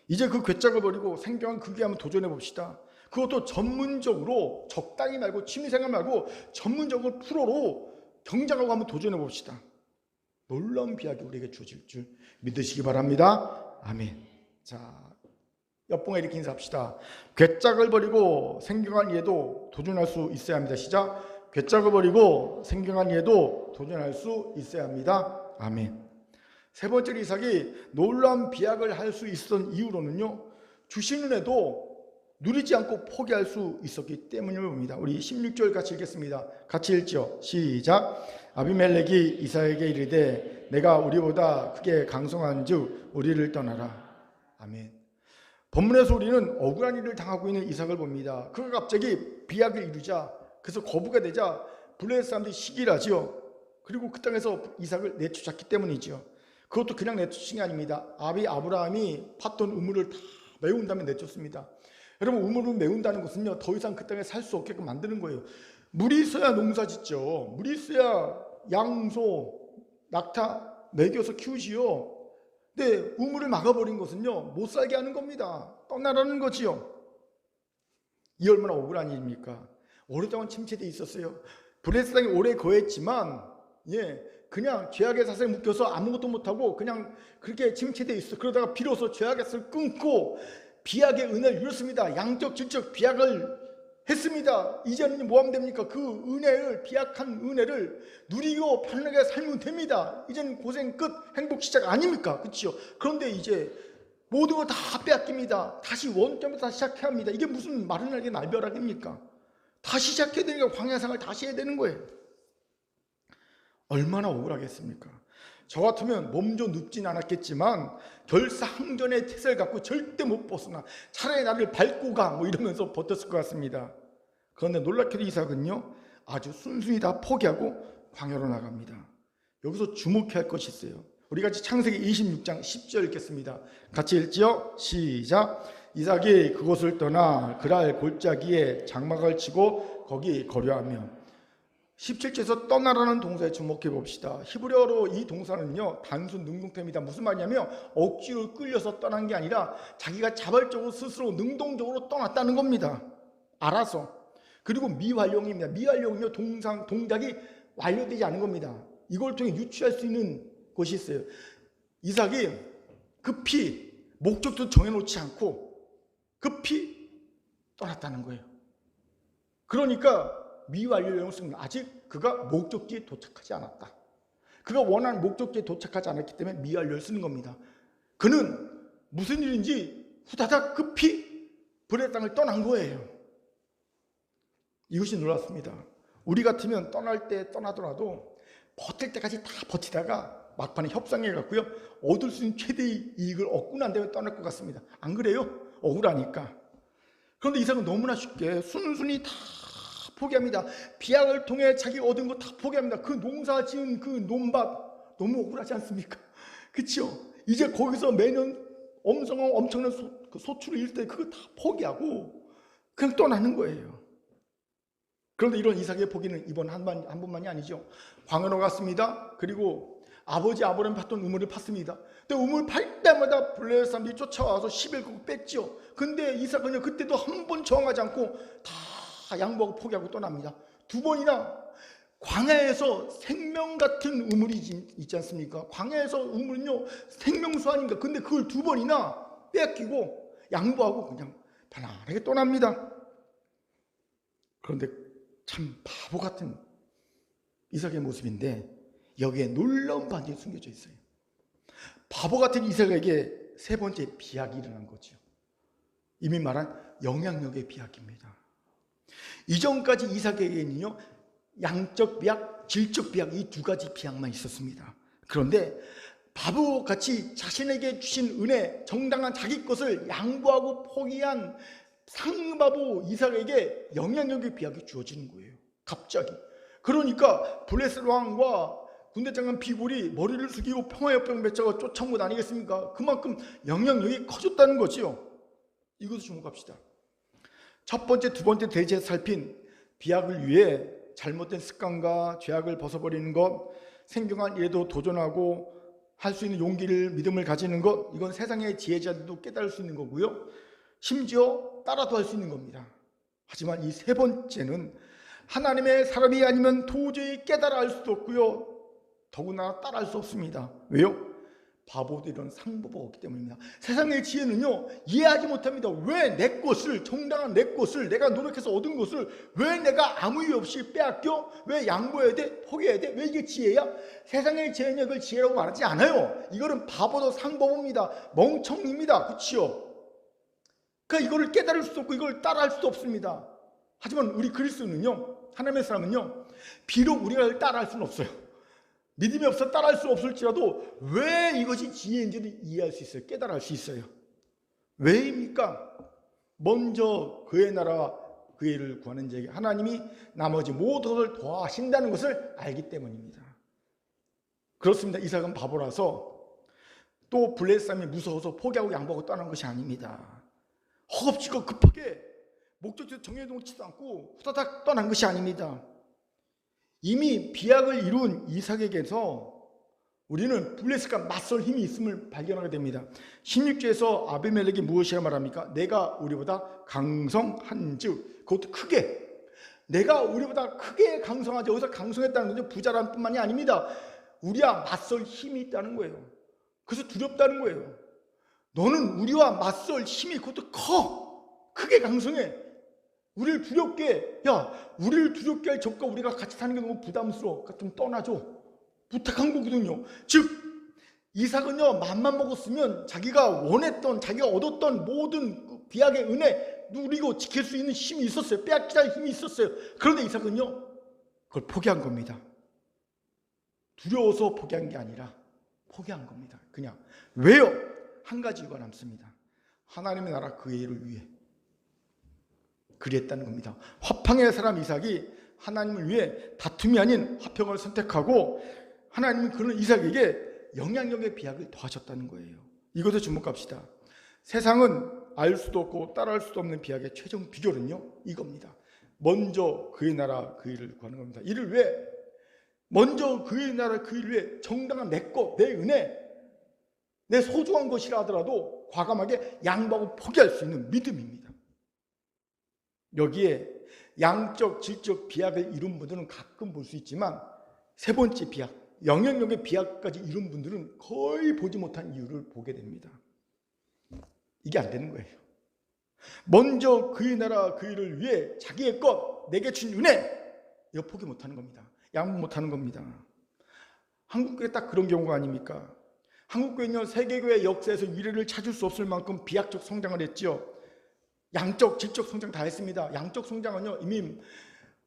이제 그 괴짝을 버리고 생경한 크게 한번 도전해 봅시다. 그것도 전문적으로 적당히 말고 취미생활 말고 전문적으로 프로로 경작하고 한번 도전해 봅시다. 놀라운 비약이 우리에게 주어질 줄 믿으시기 바랍니다. 아멘. 자, 옆봉에 이렇게 인사합시다. 괴짝을 버리고 생경한 이에도 도전할 수 있어야 합니다. 시작. 괴짝을 버리고 생경한 이에도 도전할 수 있어야 합니다. 아멘. 세 번째로 이삭이 놀라운 비약을 할 수 있었던 이유로는요, 주신 은혜도 누리지 않고 포기할 수 있었기 때문임을 봅니다. 우리 16절 같이 읽겠습니다. 같이 읽죠. 시작. 아비멜렉이 이삭에게 이르되 내가 우리보다 크게 강성한즉 우리를 떠나라. 아멘. 본문에서 우리는 억울한 일을 당하고 있는 이삭을 봅니다. 그가 갑자기 비약을 이루자 그래서 거부가 되자 블레셋 사람들이 시기를 하지요. 그리고 그 땅에서 이삭을 내쫓았기 때문이죠. 그것도 그냥 내쫓은 게 아닙니다. 아비 아브라함이 팠던 우물을 다 메운 다음에 내쫓습니다. 여러분, 우물을 메운다는 것은요, 더 이상 그 땅에 살 수 없게끔 만드는 거예요. 물이 있어야 농사 짓죠. 물이 있어야 양소, 낙타 먹여서 키우지요. 근데 우물을 막아버린 것은요, 못 살게 하는 겁니다. 떠나라는 거지요. 이 얼마나 억울한 일입니까? 오랫동안 침체되어 있었어요. 블레셋 땅에 오래 거했지만 그냥 죄악의 사슬에 묶여서 아무것도 못하고 그냥 그렇게 침체되어 있어. 그러다가 비로소 죄악의 사슬을 끊고 비약의 은혜를 이뤘습니다. 양적 질적 비약을 했습니다. 이제는 뭐 하면 됩니까? 그 은혜를, 비약한 은혜를 누리고 편하게 살면 됩니다. 이제는 고생 끝, 행복 시작 아닙니까? 그렇죠? 그런데 이제 모든 걸 다 빼앗깁니다. 다시 원점부터 시작해야 합니다. 이게 무슨 마른 날개 날벼락입니까? 다시 시작해야 되니까 광야생활 다시 해야 되는 거예요. 얼마나 억울하겠습니까? 저 같으면 몸져 눕진 않았겠지만 결사항전의 태세를 갖고 절대 못 벗어나 차라리 나를 밟고 가 뭐 이러면서 버텼을 것 같습니다. 그런데 놀랍게도 이삭은요 아주 순순히 다 포기하고 광야로 나갑니다. 여기서 주목해야 할 것이 있어요. 우리 같이 창세기 26장 10절 읽겠습니다. 같이 읽지요? 시작. 이삭이 그곳을 떠나 그랄 골짜기에 장막을 치고 거기 거류하며. 17절에서 떠나라는 동사에 주목해 봅시다. 히브리어로 이 동사는요, 단순 능동태입니다. 무슨 말이냐면 억지로 끌려서 떠난 게 아니라 자기가 자발적으로 스스로 능동적으로 떠났다는 겁니다. 알아서. 그리고 미완료입니다. 미완료는요, 동작이 완료되지 않은 겁니다. 이걸 통해 유추할 수 있는 것이 있어요. 이삭이 급히 목적도 정해놓지 않고 급히 떠났다는 거예요. 그러니까 미완료형을 쓰는 거예요. 아직 그가 목적지에 도착하지 않았다. 그가 원하는 목적지에 도착하지 않았기 때문에 미완료를 쓰는 겁니다. 그는 무슨 일인지 후다닥 급히 불의 땅을 떠난 거예요. 이것이 놀랍습니다. 우리 같으면 떠날 때 떠나더라도 버틸 때까지 다 버티다가 막판에 협상해 갖고요, 얻을 수 있는 최대의 이익을 얻고 난 다음에 떠날 것 같습니다. 안 그래요? 억울하니까. 그런데 이삭은 너무나 쉽게 순순히 다 포기합니다. 비약을 통해 자기 얻은 거 다 포기합니다. 그 농사 지은 그 논밭 너무 억울하지 않습니까? 그렇죠? 이제 거기서 매년 엄청난 소출을 잃을 때 그거 다 포기하고 그냥 떠나는 거예요. 그런데 이런 이삭의 포기는 이번 한 번만이 아니죠. 광야로 갔습니다. 그리고 아버지 아브라함이 팠던 우물을 팠습니다. 근데 우물 팔 때마다 블레셋 사람들이 쫓아와서 11국 뺐죠. 근데 이삭은요, 그때도 한 번 저항하지 않고 다 양보하고 포기하고 떠납니다. 두 번이나 광야에서 생명 같은 우물이 있지 않습니까? 광야에서 우물은요, 생명수 아닌가. 근데 그걸 두 번이나 뺏기고 양보하고 그냥 편안하게 떠납니다. 그런데 참 바보 같은 이삭의 모습인데 여기에 놀라운 반전이 숨겨져 있어요. 바보 같은 이삭에게 세 번째 비약이 일어난 거죠. 이미 말한 영향력의 비약입니다. 이전까지 이삭에게는요, 양적 비약, 질적 비약, 이 두 가지 비약만 있었습니다. 그런데 바보같이 자신에게 주신 은혜, 정당한 자기 것을 양보하고 포기한 상바보 이삭에게 영향력의 비약이 주어지는 거예요. 갑자기. 그러니까 블레셋 왕과 군대 장관 비굴이 머리를 숙이고 평화협정 맺자고 쫓아온 것 아니겠습니까? 그만큼 영향력이 커졌다는 거죠. 이것을 주목합시다. 첫 번째, 두 번째 대지에 살핀 비약을 위해 잘못된 습관과 죄악을 벗어버리는 것, 생경한 일에도 도전하고 할 수 있는 용기를, 믿음을 가지는 것, 이건 세상의 지혜자들도 깨달을 수 있는 거고요, 심지어 따라도 할 수 있는 겁니다. 하지만 이 세 번째는 하나님의 사람이 아니면 도저히 깨달아 알 수도 없고요, 더구나 따라 할 수 없습니다. 왜요? 바보들은 상보가 없기 때문입니다. 세상의 지혜는요, 이해하지 못합니다. 왜 내 것을, 정당한 내 것을, 내가 노력해서 얻은 것을 왜 내가 아무 이유 없이 빼앗겨? 왜 양보해야 돼? 포기해야 돼? 왜 이게 지혜야? 세상의 지혜는 이걸 지혜라고 말하지 않아요. 이거는 바보도 상보입니다. 멍청입니다. 그치요? 그러니까 이거를 깨달을 수도 없고 이걸 따라할 수도 없습니다. 하지만 우리 그리스도는요, 하나님의 사람은요, 비록 우리가 따라할 수는 없어요. 믿음이 없어 따라할 수 없을지라도 왜 이것이 지혜인지를 이해할 수 있어요. 깨달을 수 있어요. 왜입니까? 먼저 그의 나라와 그의 일을 구하는 자에게 하나님이 나머지 모든 것을 더하신다는 것을 알기 때문입니다. 그렇습니다. 이삭은 바보라서 또 블레셋 사람이 무서워서 포기하고 양보하고 떠난 것이 아닙니다. 허겁지겁 급하게 목적지도 정해놓지도 않고 후다닥 떠난 것이 아닙니다. 이미 비약을 이룬 이삭에게서 우리는 블레셋과 맞설 힘이 있음을 발견하게 됩니다. 16절에서 아비멜렉이 무엇이라 말합니까? 내가 우리보다 강성한즉, 그것도 크게, 내가 우리보다 크게 강성하지. 여기서 강성했다는 것은 부자란 뿐만이 아닙니다. 우리와 맞설 힘이 있다는 거예요. 그래서 두렵다는 거예요. 너는 우리와 맞설 힘이, 그것도 크게 강성해. 우리를 두렵게 할 적과 우리가 같이 사는 게 너무 부담스러워. 좀 떠나줘. 부탁한 거거든요. 즉 이삭은요, 맘만 먹었으면 자기가 원했던, 자기가 얻었던 모든 그 비약의 은혜 누리고 지킬 수 있는 힘이 있었어요. 빼앗기다 할 힘이 있었어요. 그런데 이삭은요, 그걸 포기한 겁니다. 두려워서 포기한 게 아니라 포기한 겁니다. 그냥. 왜요? 한 가지 이유가 남습니다. 하나님의 나라 그의 일을 위해 그리했다는 겁니다. 화평의 사람 이삭이 하나님을 위해 다툼이 아닌 화평을 선택하고 하나님은 그런 이삭에게 영향력의 비약을 더하셨다는 거예요. 이것에 주목합시다. 세상은 알 수도 없고 따라할 수도 없는 비약의 최종 비결은요, 이겁니다. 먼저 그의 나라 그 일을 구하는 겁니다. 이를 왜? 먼저 그의 나라 그 일을 위해 정당한 내 것, 내 은혜, 내 소중한 것이라 하더라도 과감하게 양보하고 포기할 수 있는 믿음입니다. 여기에 양적, 질적 비약을 이룬 분들은 가끔 볼 수 있지만 세 번째 비약, 영향력의 비약까지 이룬 분들은 거의 보지 못한 이유를 보게 됩니다. 이게 안 되는 거예요. 먼저 그의 나라 그 일을 위해 자기의 것, 내게 준 은혜, 이거 포기 못하는 겁니다. 양보 못하는 겁니다. 한국교회 딱 그런 경우가 아닙니까? 한국교회는요, 세계교회 역사에서 위례를 찾을 수 없을 만큼 비약적 성장을 했죠. 양적, 질적 성장 다 했습니다. 양적 성장은요, 이미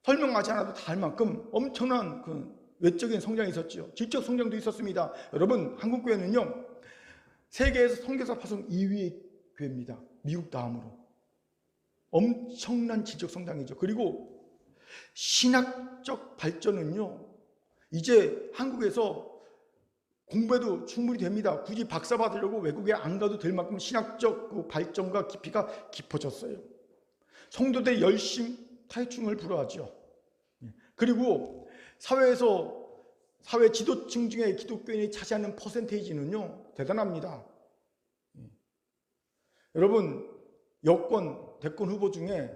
설명하지 않아도 다 할 만큼 엄청난 그 외적인 성장이 있었죠. 질적 성장도 있었습니다. 여러분, 한국교회는요, 세계에서 선교사 파송 2위의 교회입니다. 미국 다음으로. 엄청난 질적 성장이죠. 그리고 신학적 발전은요, 이제 한국에서 공부해도 충분히 됩니다. 굳이 박사 받으려고 외국에 안 가도 될 만큼 신학적 그 발전과 깊이가 깊어졌어요. 성도들 열심 타이충을 불허하죠. 그리고 사회에서 사회 지도층 중에 기독교인이 차지하는 퍼센테이지는요, 대단합니다. 여러분, 여권, 대권 후보 중에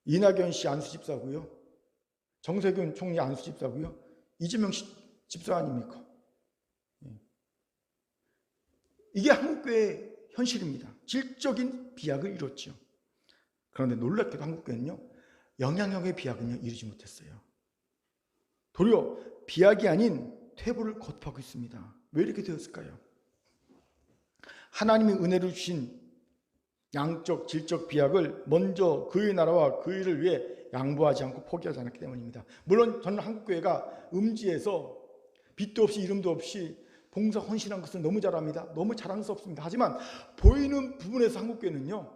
이낙연 씨 안수 집사고요, 정세균 총리 안수 집사고요, 이재명 집사 아닙니까? 이게 한국교회의 현실입니다. 질적인 비약을 이뤘죠. 그런데 놀랍게도 한국교회는요, 영향력의 비약은요, 이루지 못했어요. 도리어 비약이 아닌 퇴보를 거듭하고 있습니다. 왜 이렇게 되었을까요? 하나님이 은혜를 주신 양적, 질적 비약을 먼저 그의 나라와 그 일을 위해 양보하지 않고 포기하지 않았기 때문입니다. 물론 저는 한국교회가 음지에서 빛도 없이 이름도 없이 봉사 헌신한 것을 너무 잘합니다. 너무 자랑스럽습니다. 하지만 보이는 부분에서 한국교회는요,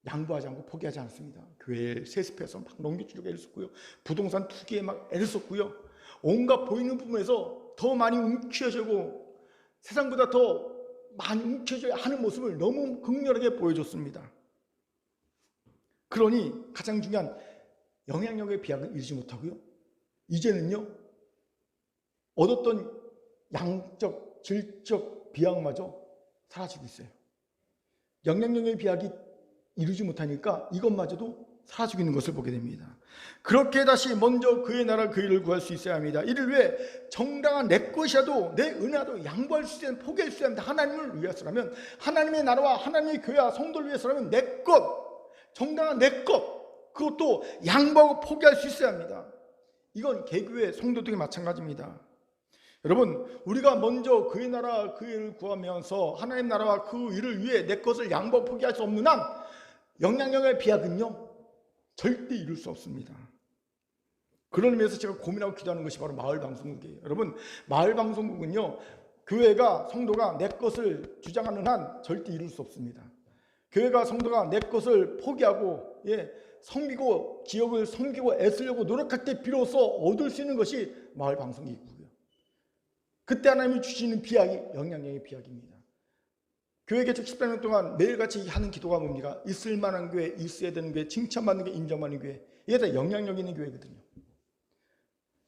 양보하지 않고 포기하지 않습니다. 교회 세습해서 막 넘겨주려고 애를 썼고요, 부동산 투기에 막 애를 썼고요, 온갖 보이는 부분에서 더 많이 움켜쥐고 세상보다 더 많이 움켜쥐어야 하는 모습을 너무 극렬하게 보여줬습니다. 그러니 가장 중요한 영향력의 비약을 이루지 못하고요, 이제는요, 얻었던 양적, 질적 비약마저 사라지고 있어요. 영향력의 비약이 이루지 못하니까 이것마저도 사라지고 있는 것을 보게 됩니다. 그렇게 다시 먼저 그의 나라 그 일을 구할 수 있어야 합니다. 이를 위해 정당한 내 것이라도, 내 은혜라도 양보할 수 있어야, 포기할 수 있어야 합니다. 하나님을 위해서라면, 하나님의 나라와 하나님의 교회와 성도를 위해서라면 내 것, 정당한 내 것, 그것도 양보하고 포기할 수 있어야 합니다. 이건 개교회 성도들이 마찬가지입니다. 여러분, 우리가 먼저 그의 나라 그 일을 구하면서 하나님 나라와 그 일을 위해 내 것을 양보 포기할 수 없는 한 영향력의 비약은요, 절대 이룰 수 없습니다. 그런 의미에서 제가 고민하고 기도하는 것이 바로 마을방송국이에요. 여러분, 마을방송국은요, 교회가, 성도가 내 것을 주장하는 한 절대 이룰 수 없습니다. 교회가, 성도가 내 것을 포기하고 섬기고 지역을 섬기고 애쓰려고 노력할 때 비로소 얻을 수 있는 것이 마을방송국이고요, 그때 하나님이 주시는 비약이 영향력의 비약입니다. 교회 개척 14년 동안 매일같이 하는 기도가 뭡니까? 있을 만한 교회, 있어야 되는 교회, 칭찬받는 게 인정받는 교회, 이게 다 영향력 있는 교회거든요.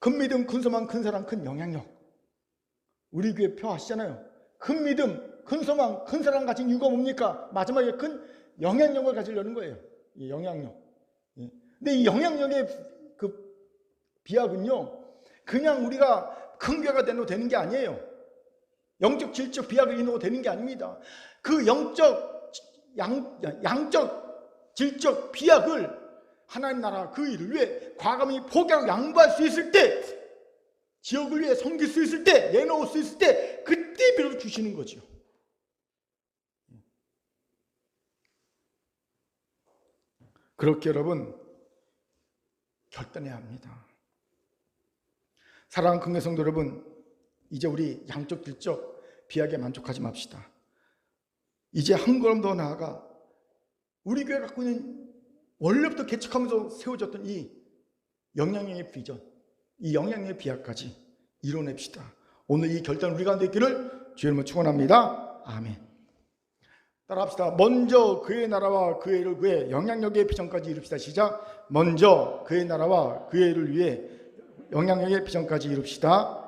큰 믿음, 큰 소망, 큰 사랑, 큰 영향력. 우리 교회 표 아시잖아요. 큰 믿음, 큰 소망, 큰 사랑 가진 이유가 뭡니까? 마지막에 큰 영향력을 가지려는 거예요. 이 영향력. 근데 이 영향력의 그 비약은요, 그냥 우리가 큰 교회가 되는 게 아니에요. 영적, 질적 비약을 이루고 되는 게 아닙니다. 그 영적, 양적, 질적 비약을 하나님 나라 그 일을 위해 과감히 포기하고 양보할 수 있을 때, 지역을 위해 섬길 수 있을 때, 내놓을 수 있을 때, 그때 비로소 주시는 거죠. 그렇게 여러분, 결단해야 합니다. 사랑하는 긍휼 성도 여러분, 이제 우리 양적, 질적 비약에 만족하지 맙시다. 이제 한 걸음 더 나아가 우리 교회가 갖고 있는 원래부터 개척하면서 세워졌던 이 영향력의 비전, 이 영향력의 비약까지 이뤄냅시다. 오늘 이 결단 우리 가운데 있기를 주의 이름으로 축원합니다. 아멘. 따라합시다. 먼저 그의 나라와 그의 일을 구해 영향력의 비전까지 이룹시다. 시작. 먼저 그의 나라와 그의 일을 위해 영향력의 비전까지 이룹시다.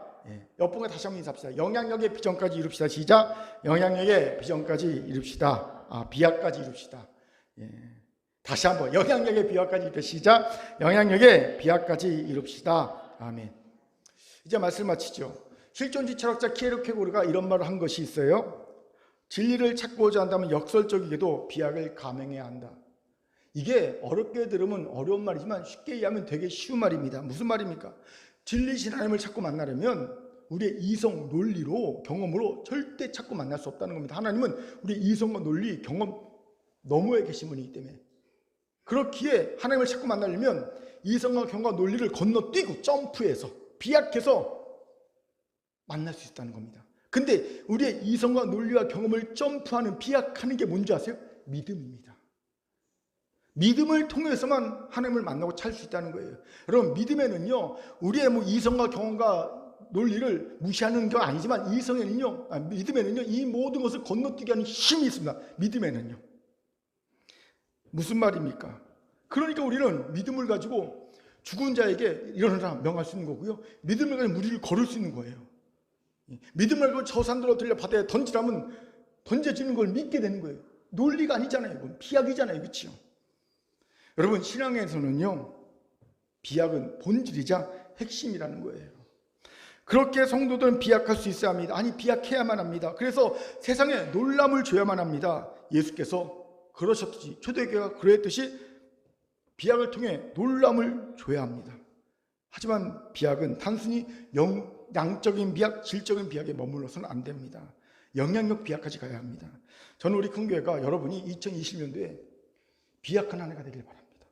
옆분과 다시 한번 인사합시다. 영향력의 비전까지 이룹시다. 시작. 영향력의 비전까지 이룹시다. 비약까지 이룹시다. 다시 한번 영향력의 비약까지 이룹시다. 시작. 영향력의 비약까지 이룹시다. 아멘. 이제 말씀 마치죠. 실존주의 철학자 키에르케고르가 이런 말을 한 것이 있어요. 진리를 찾고자 한다면 역설적이게도 비약을 감행해야 한다. 이게 어렵게 들으면 어려운 말이지만 쉽게 이해하면 되게 쉬운 말입니다. 무슨 말입니까? 진리신 하나님을 찾고 만나려면 우리의 이성, 논리로, 경험으로 절대 찾고 만날 수 없다는 겁니다. 하나님은 우리의 이성과 논리, 경험 너머에 계신 분이기 때문에. 그렇기에 하나님을 찾고 만나려면 이성과 경험과 논리를 건너뛰고 점프해서 비약해서 만날 수 있다는 겁니다. 근데 우리의 이성과 논리와 경험을 점프하는 비약하는 게 뭔지 아세요? 믿음입니다. 믿음을 통해서만 하나님을 만나고 찾을 수 있다는 거예요. 여러분, 믿음에는요, 우리의 이성과 경험과 논리를 무시하는 게 아니지만 믿음에는요, 이 모든 것을 건너뛰게 하는 힘이 있습니다. 믿음에는요. 무슨 말입니까? 그러니까 우리는 믿음을 가지고 죽은 자에게 일어나라 명할 수 있는 거고요. 믿음을 가지고 무리를 걸을 수 있는 거예요. 믿음을 가지고 저 산들로 들려 바다에 던지라면 던져지는 걸 믿게 되는 거예요. 논리가 아니잖아요. 이건 비약이잖아요. 그렇죠? 여러분, 신앙에서는요, 비약은 본질이자 핵심이라는 거예요. 그렇게 성도들은 비약할 수 있어야 합니다. 아니, 비약해야만 합니다. 그래서 세상에 놀람을 줘야만 합니다. 예수께서 그러셨듯이, 초대교회가 그랬듯이 비약을 통해 놀람을 줘야 합니다. 하지만 비약은 단순히 양적인 비약, 질적인 비약에 머물러서는 안 됩니다. 영향력 비약까지 가야 합니다. 저는 우리 큰교회가 여러분이 2020년도에 비약한 한 해가 되길 바랍니다.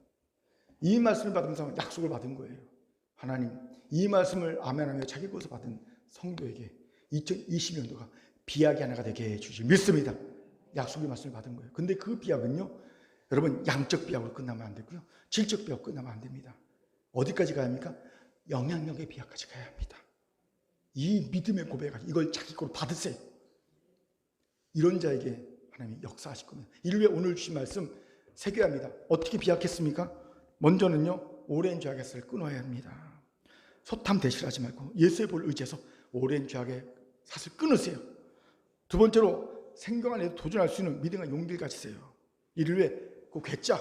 이 말씀을 받으면서 약속을 받은 거예요. 하나님, 이 말씀을 아멘하며 자기 것을 받은 성도에게 2020년도가 비약의 한 해가 되게 해주시 믿습니다. 약속의 말씀을 받은 거예요. 근데 그 비약은요, 여러분, 양적 비약으로 끝나면 안 되고요, 질적 비약으로 끝나면 안 됩니다. 어디까지 가야 합니까? 영향력의 비약까지 가야 합니다. 이 믿음의 고백을 이걸 자기 거로 받으세요. 이런 자에게 하나님이 역사하실 겁니다. 이를 위해 오늘 주신 말씀 새겨야 합니다. 어떻게 비약했습니까? 먼저는요, 오랜 죄악의 쌀을 끊어야 합니다. 소탐 대실하지 말고 예수의 볼을 의지해서 오랜 죄악의 삿을 끊으세요. 두 번째로 생경 안에도 도전할 수 있는 믿음과 용기를 가지세요. 이를 위해 그 괴짜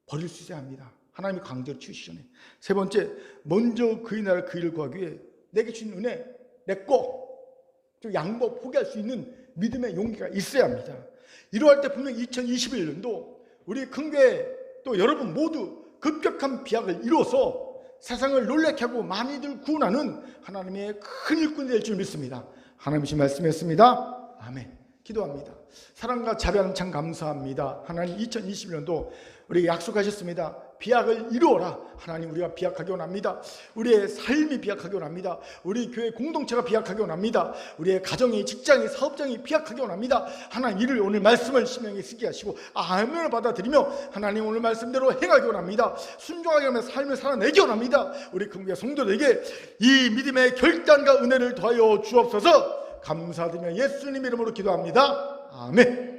버릴 수 있어야 합니다. 하나님이 강제로 치우시기 전에. 세 번째, 먼저 그의 나라를 그 일을 구하기 위해 내게 주신 은혜, 내꺼 양보 포기할 수 있는 믿음의 용기가 있어야 합니다. 이러할 때 분명 2021년도 우리 큰교회 또 여러분 모두 급격한 비약을 이뤄서 세상을 놀라게 하고 많이들 구원하는 하나님의 큰 일꾼이 될 줄 믿습니다. 하나님이 말씀했습니다. 아멘. 기도합니다. 사랑과 자비하는 참 감사합니다. 하나님, 2021년도 우리 약속하셨습니다. 비약을 이루어라. 하나님, 우리가 비약하기 원합니다. 우리의 삶이 비약하기 원합니다. 우리 교회 공동체가 비약하기 원합니다. 우리의 가정이, 직장이, 사업장이 비약하기 원합니다. 하나님, 이를 오늘 말씀을 심령에 쓰게 하시고 아멘을 받아들이며 하나님 오늘 말씀대로 행하기 원합니다. 순종하기 위해 삶을 살아내기 원합니다. 우리 금교회 성도들에게 이 믿음의 결단과 은혜를 더하여 주옵소서. 감사드리며 예수님 이름으로 기도합니다. 아멘.